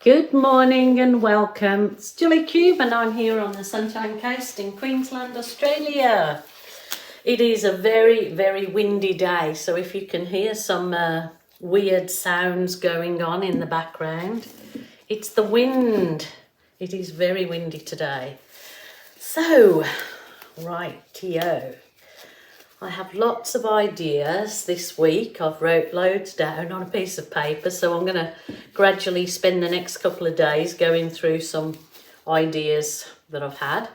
Good morning and welcome. It's Julie Cube and I'm here on the Sunshine Coast in Queensland, Australia. It is a very, very windy day, so if you can hear some weird sounds going on in the background, it's the wind. It is very windy today. So, rightio. I have lots of ideas this week. I've wrote loads down on a piece of paper, so I'm going to gradually spend the next couple of days going through some ideas that I've had.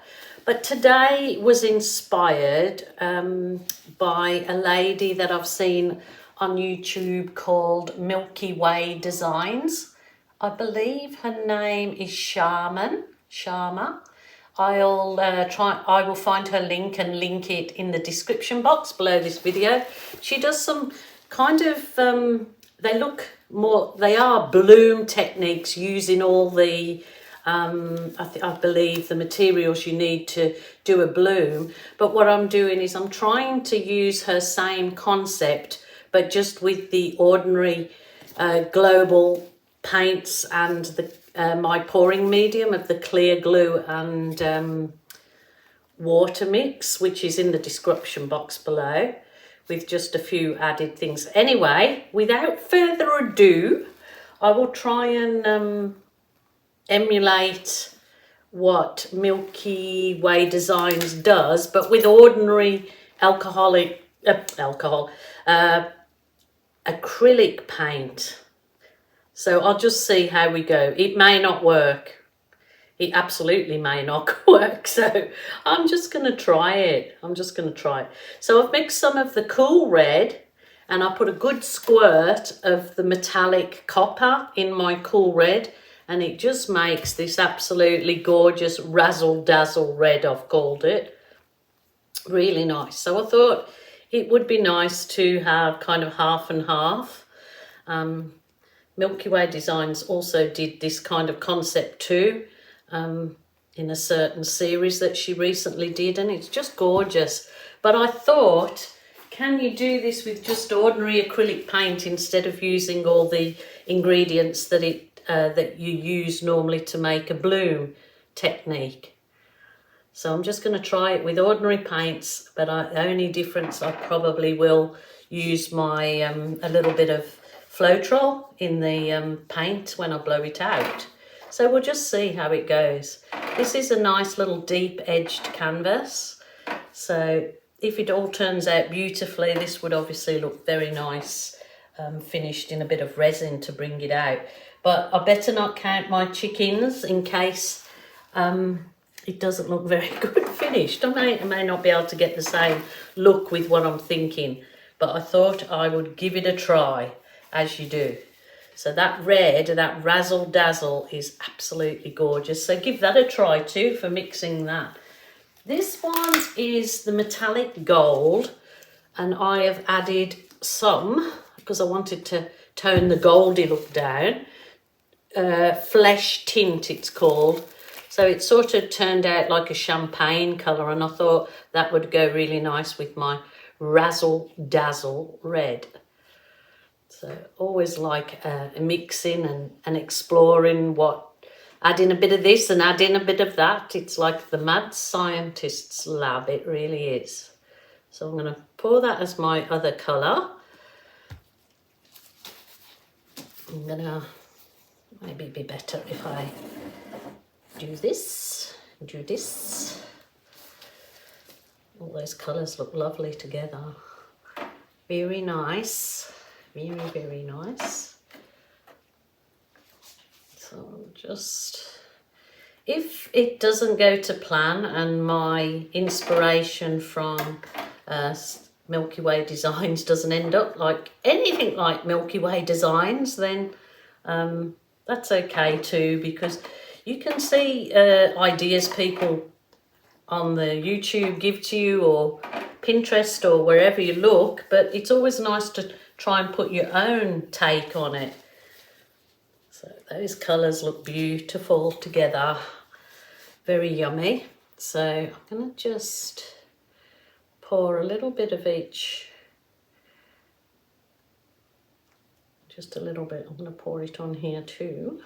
But today was inspired by a lady that I've seen on YouTube called Milky Way Designs. I believe her name is Sharma. I will find her link and link it in the description box below this video. She does some kind of, they are bloom techniques using all the, I believe the materials you need to do a bloom. But what I'm doing is I'm trying to use her same concept, but just with the ordinary global paints and the my pouring medium of the clear glue and water mix, which is in the description box below, with just a few added things. Anyway, without further ado, I will try and emulate what Milky Way Designs does, but with ordinary acrylic paint. So I'll just see how we go. It may not work. It absolutely may not work. So I'm just going to try it. So I've mixed some of the cool red and I put a good squirt of the metallic copper in my cool red. And it just makes this absolutely gorgeous razzle dazzle red, I've called it. Really nice. So I thought it would be nice to have kind of half and half. Milky Way Designs also did this kind of concept too in a certain series that she recently did, and it's just gorgeous. But I thought, can you do this with just ordinary acrylic paint instead of using all the ingredients that that you use normally to make a bloom technique? So I'm just going to try it with ordinary paints, but the only difference, I probably will use my a little bit of Floetrol in the paint when I blow it out. So we'll just see how it goes. This is a nice little deep edged canvas. So if it all turns out beautifully, this would obviously look very nice finished in a bit of resin to bring it out. But I better not count my chickens in case it doesn't look very good finished. I may not be able to get the same look with what I'm thinking, but I thought I would give it a try, as you do. So that red, that razzle dazzle, is absolutely gorgeous. So give that a try too for mixing that. This one is the metallic gold, and I have added some because I wanted to tone the goldy look down. Flesh tint it's called. So it sort of turned out like a champagne colour, and I thought that would go really nice with my razzle dazzle red. So always like mixing and exploring adding a bit of this and adding a bit of that. It's like the mad scientist's lab, it really is. So I'm going to pour that as my other colour. I'm going to, maybe it'd be better if I do this. All those colours look lovely together. Very nice. Very, very nice. So just, if it doesn't go to plan and my inspiration from Milky Way Designs doesn't end up like anything like Milky Way Designs, then that's okay too, because you can see ideas people on the YouTube give to you, or Pinterest, or wherever you look, but it's always nice to try and put your own take on it. So those colours look beautiful together, very yummy. So I'm going to just pour a little bit of each, just a little bit. I'm going to pour it on here too.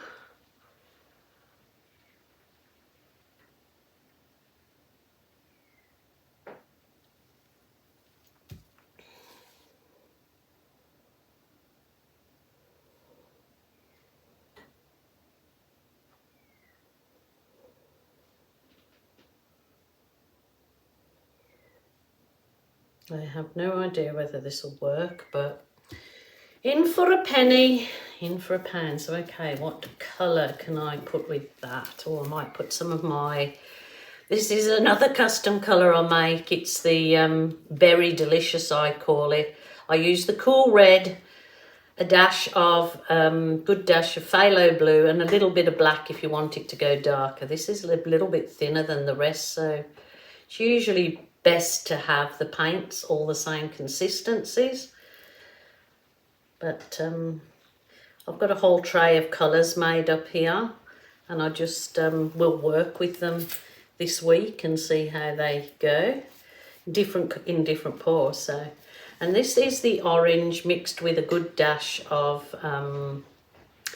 I have no idea whether this will work, but in for a penny, in for a pound. So, okay, what colour can I put with that? Or I might put some of my... This is another custom colour I make. It's the Berry Delicious, I call it. I use the cool red, a dash of, good dash of phthalo blue, and a little bit of black if you want it to go darker. This is a little bit thinner than the rest, so it's usually best to have the paints all the same consistencies. But I've got a whole tray of colours made up here, and I just will work with them this week and see how they go in different pours. So, and this is the orange mixed with a good dash of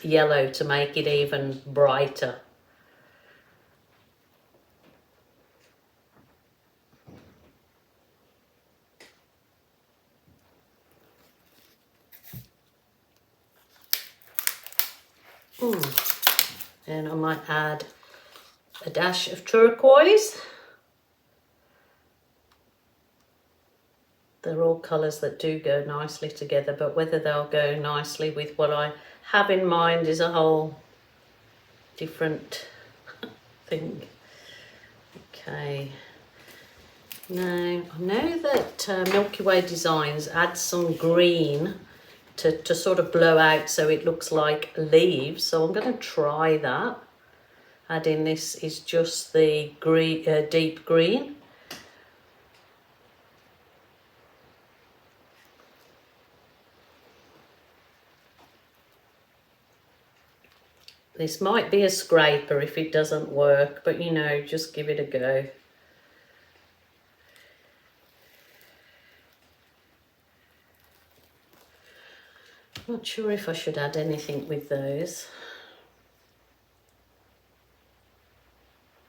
yellow to make it even brighter. And I might add a dash of turquoise. They're all colours that do go nicely together, but whether they'll go nicely with what I have in mind is a whole different thing. Okay. Now, I know that Milky Way Designs adds some green to sort of blow out so it looks like leaves, so I'm going to try that. Adding this is just the green, deep green. This might be a scraper if it doesn't work, but you know, just give it a go. Not sure if I should add anything with those.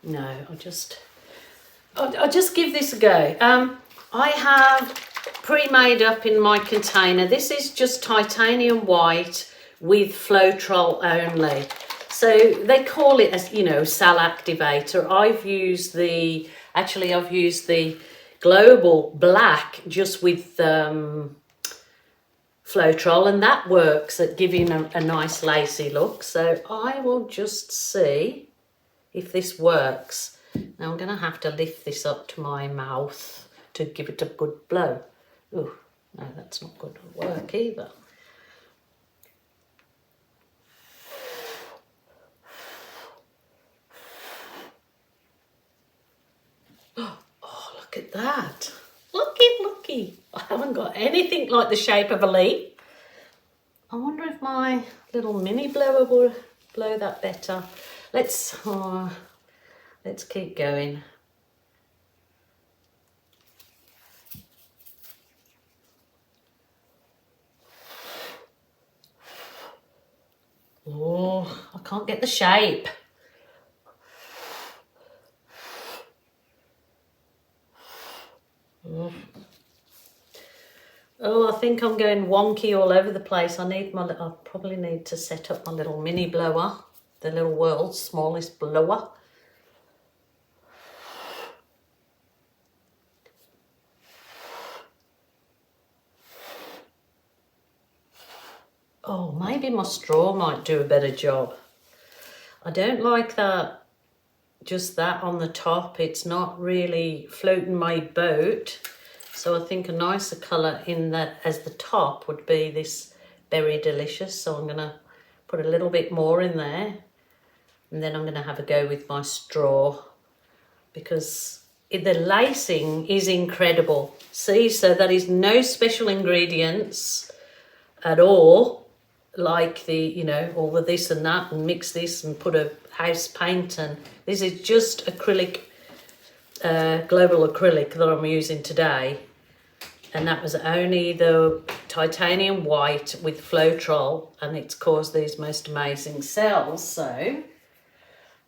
No, I'll just give this a go. I have pre-made up in my container. This is just titanium white with Floetrol only. So they call it, as you know, cell activator. I've used the global black just with Floetrol, and that works at giving a nice lacy look. So I will just see if this works. Now I'm going to have to lift this up to my mouth to give it a good blow. Ooh, no, that's not going to work either. Oh, look at that. Looky. I haven't got anything like the shape of a leaf. I wonder if my little mini blower will blow that better. Let's keep going. Oh, I can't get the shape. Oh, I think I'm going wonky all over the place. I probably need to set up my little mini blower, the little world's smallest blower. Oh, maybe my straw might do a better job. I don't like that, just that on the top. It's not really floating my boat. So I think a nicer colour in that as the top would be this Berry Delicious. So I'm going to put a little bit more in there. And then I'm going to have a go with my straw, because the lacing is incredible. See, so that is no special ingredients at all, like the, you know, all the this and that, and mix this and put a house paint. And this is just acrylic, global acrylic that I'm using today. And that was only the titanium white with Floetrol, and it's caused these most amazing cells. So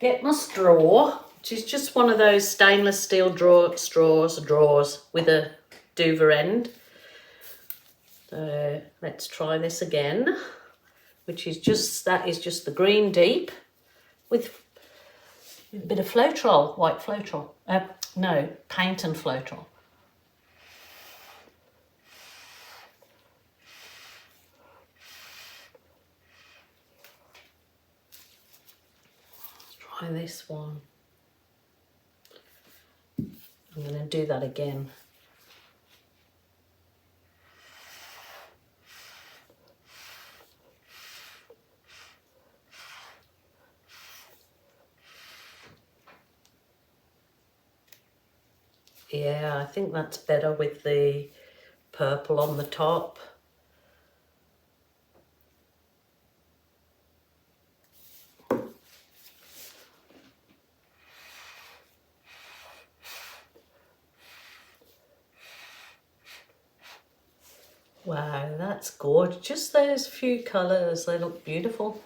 get my straw, which is just one of those stainless steel drawers with a douver end. So let's try this again, which is just, that is just the green deep with a bit of Floetrol, white Floetrol. No, paint and Floetrol. try this one. I'm going to do that again. Yeah, I think that's better with the purple on the top. Wow, that's gorgeous. Just those few colours, they look beautiful.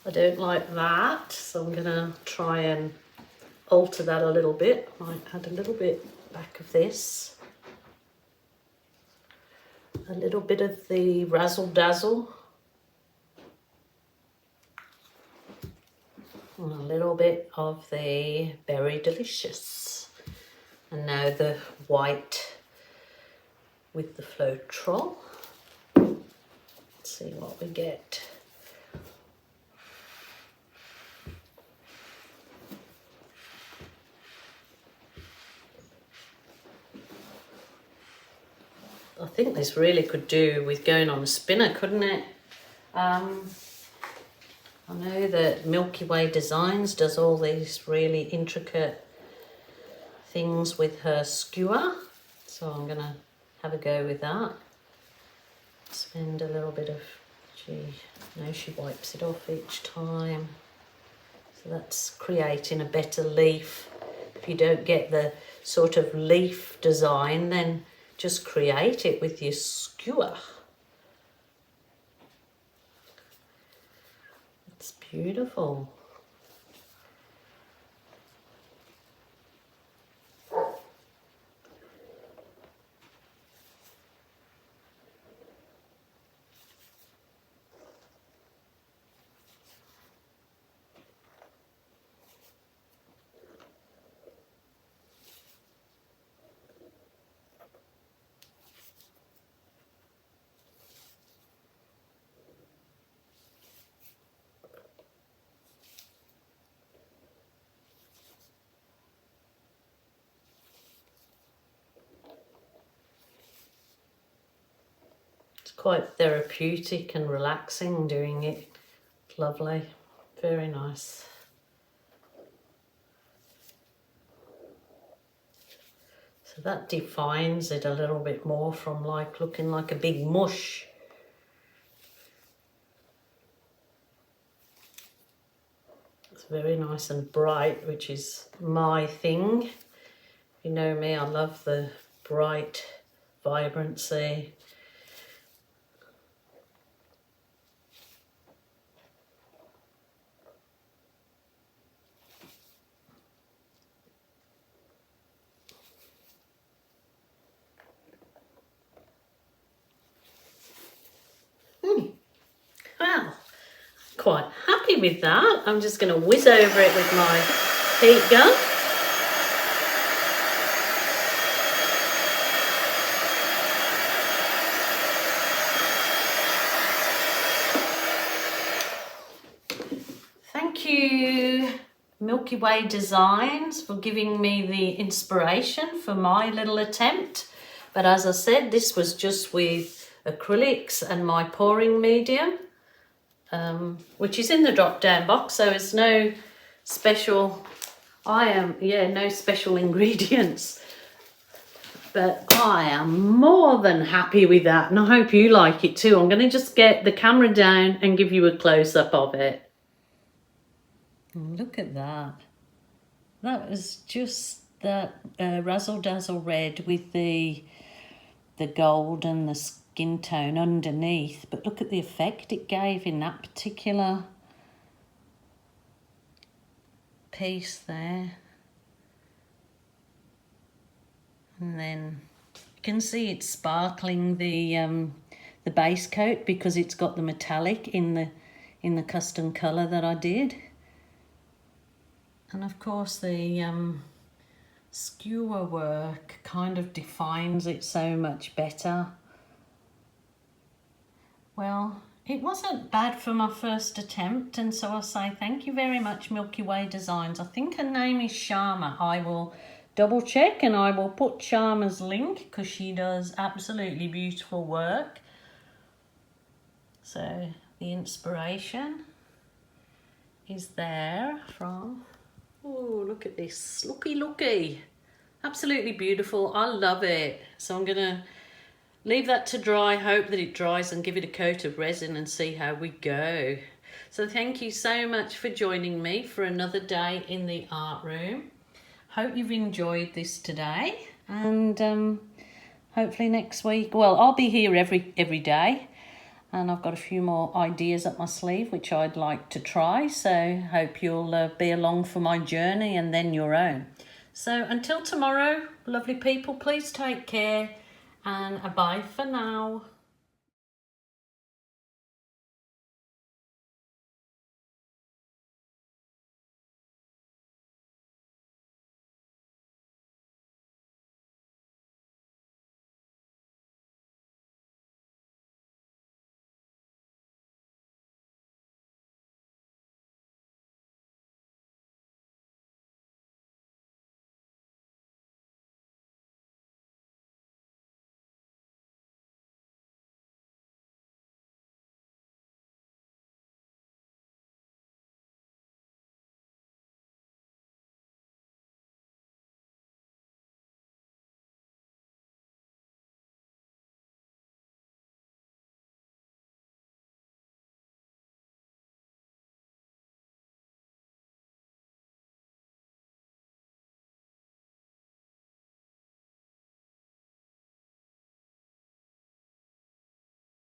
I don't like that, so I'm gonna try and alter that a little bit. Might add a little bit back of this. A little bit of the razzle dazzle. And a little bit of the berry delicious. And now the white with the floetrol. Let's see what we get. I think this really could do with going on a spinner, couldn't it? I know that Milky Way Designs does all these really intricate things with her skewer, so I'm gonna have a go with that. Spend a little bit of, no, she wipes it off each time. So that's creating a better leaf. If you don't get the sort of leaf design, then just create it with your skewer. It's beautiful. Quite therapeutic and relaxing doing it. Lovely, very nice. So that defines it a little bit more from like looking like a big mush. It's very nice and bright, which is my thing. You know me, I love the bright vibrancy. Well, quite happy with that. I'm just going to whiz over it with my heat gun. Thank you, Milky Way Designs, for giving me the inspiration for my little attempt. But as I said, this was just with acrylics and my pouring medium, which is in the drop down box, so it's no special, no special ingredients. But I am more than happy with that, and I hope you like it too. I'm going to just get the camera down and give you a close-up of it. Look at that. That was just that razzle dazzle red with the gold and the skin tone underneath. But look at the effect it gave in that particular piece there. And then You can see it's sparkling the base coat because it's got the metallic in the custom colour that I did. And of course the skewer work kind of defines it so much better. Well, it wasn't bad for my first attempt, and so I'll say thank you very much, Milky Way Designs. I think her name is Sharma. I will double check and I will put Sharma's link because she does absolutely beautiful work. So the inspiration is there from, oh, look at this, looky. Absolutely beautiful. I love it. So I'm gonna leave that to dry, hope that it dries, and give it a coat of resin and see how we go. So thank you so much for joining me for another day in the art room. Hope you've enjoyed this today, and hopefully next week, well, I'll be here every day, and I've got a few more ideas up my sleeve which I'd like to try, so hope you'll be along for my journey and then your own. So until tomorrow, lovely people, please take care, and a bye for now.